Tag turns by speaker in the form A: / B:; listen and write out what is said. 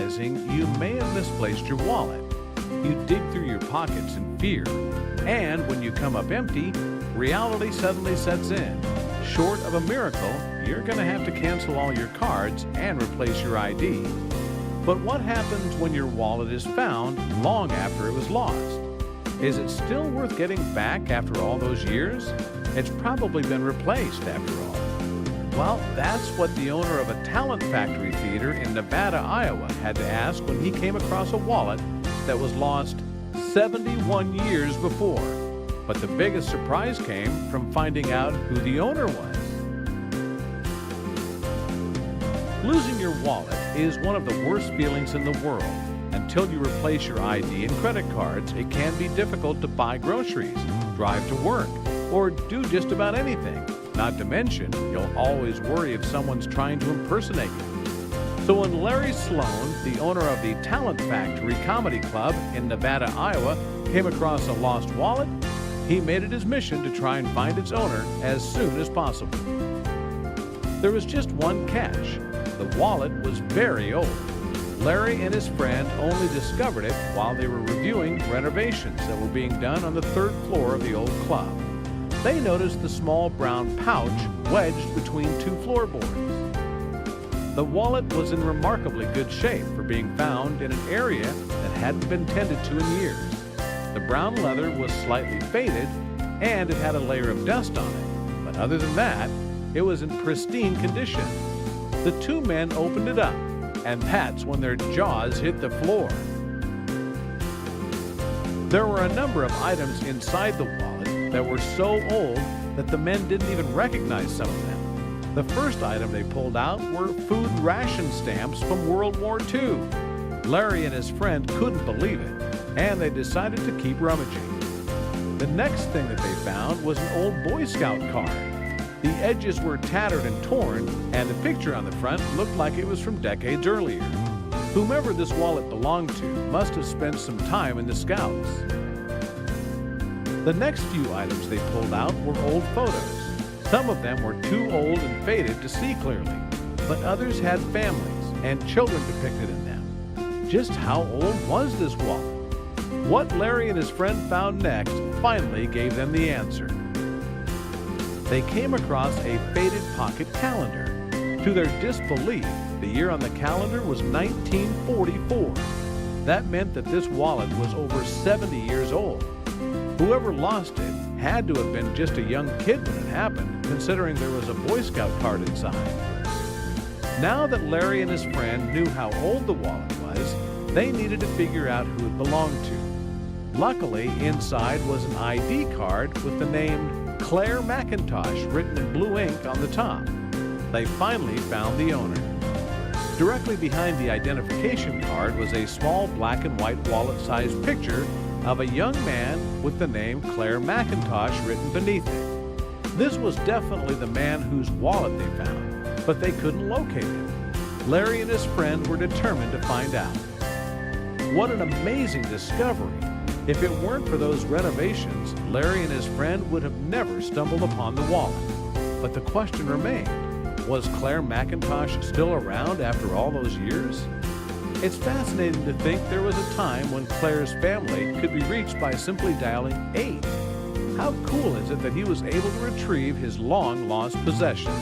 A: realizing you may have misplaced your wallet. You dig through your pockets in fear, and when you come up empty, reality suddenly sets in. Short of a miracle, you're going to have to cancel all your cards and replace your ID. But what happens when your wallet is found long after it was lost? Is it still worth getting back after all those years? It's probably been replaced after all. Well, that's what the owner of a Talent Factory theater in Nevada, Iowa had to ask when he came across a wallet that was lost 71 years before. But the biggest surprise came from finding out who the owner was. Losing your wallet is one of the worst feelings in the world. Until you replace your ID and credit cards, it can be difficult to buy groceries, drive to work, or do just about anything. Not to mention, you'll always worry if someone's trying to impersonate you. So when Larry Sloan, the owner of the Talent Factory Comedy Club in Nevada, Iowa, came across a lost wallet, he made it his mission to try and find its owner as soon as possible. There was just one catch. The wallet was very old. Larry and his friend only discovered it while they were reviewing renovations that were being done on the third floor of the old club. They noticed the small brown pouch wedged between two floorboards. The wallet was in remarkably good shape for being found in an area that hadn't been tended to in years. The brown leather was slightly faded, and it had a layer of dust on it. But other than that, it was in pristine condition. The two men opened it up, and that's when their jaws hit the floor. There were a number of items inside the wallet that were so old that the men didn't even recognize some of them. The first item they pulled out were food ration stamps from World War II. Larry and his friend couldn't believe it, and they decided to keep rummaging. The next thing that they found was an old Boy Scout card. The edges were tattered and torn, and the picture on the front looked like it was from decades earlier. Whomever this wallet belonged to must have spent some time in the Scouts. The next few items they pulled out were old photos. Some of them were too old and faded to see clearly, but others had families and children depicted in them. Just how old was this wallet? What Larry and his friend found next finally gave them the answer. They came across a faded pocket calendar. To their disbelief, the year on the calendar was 1944. That meant that this wallet was over 70 years old. Whoever lost it had to have been just a young kid when it happened, considering there was a Boy Scout card inside. Now that Larry and his friend knew how old the wallet was, they needed to figure out who it belonged to. Luckily, inside was an ID card with the name Claire McIntosh written in blue ink on the top. They finally found the owner. Directly behind the identification card was a small black and white wallet-sized picture of a young man with the name Claire McIntosh written beneath it. This was definitely the man whose wallet they found, but they couldn't locate him. Larry and his friend were determined to find out. What an amazing discovery! If it weren't for those renovations, Larry and his friend would have never stumbled upon the wallet. But the question remained, was Claire McIntosh still around after all those years? It's fascinating to think there was a time when Claire's family could be reached by simply dialing 8. How cool is it that he was able to retrieve his long-lost possession?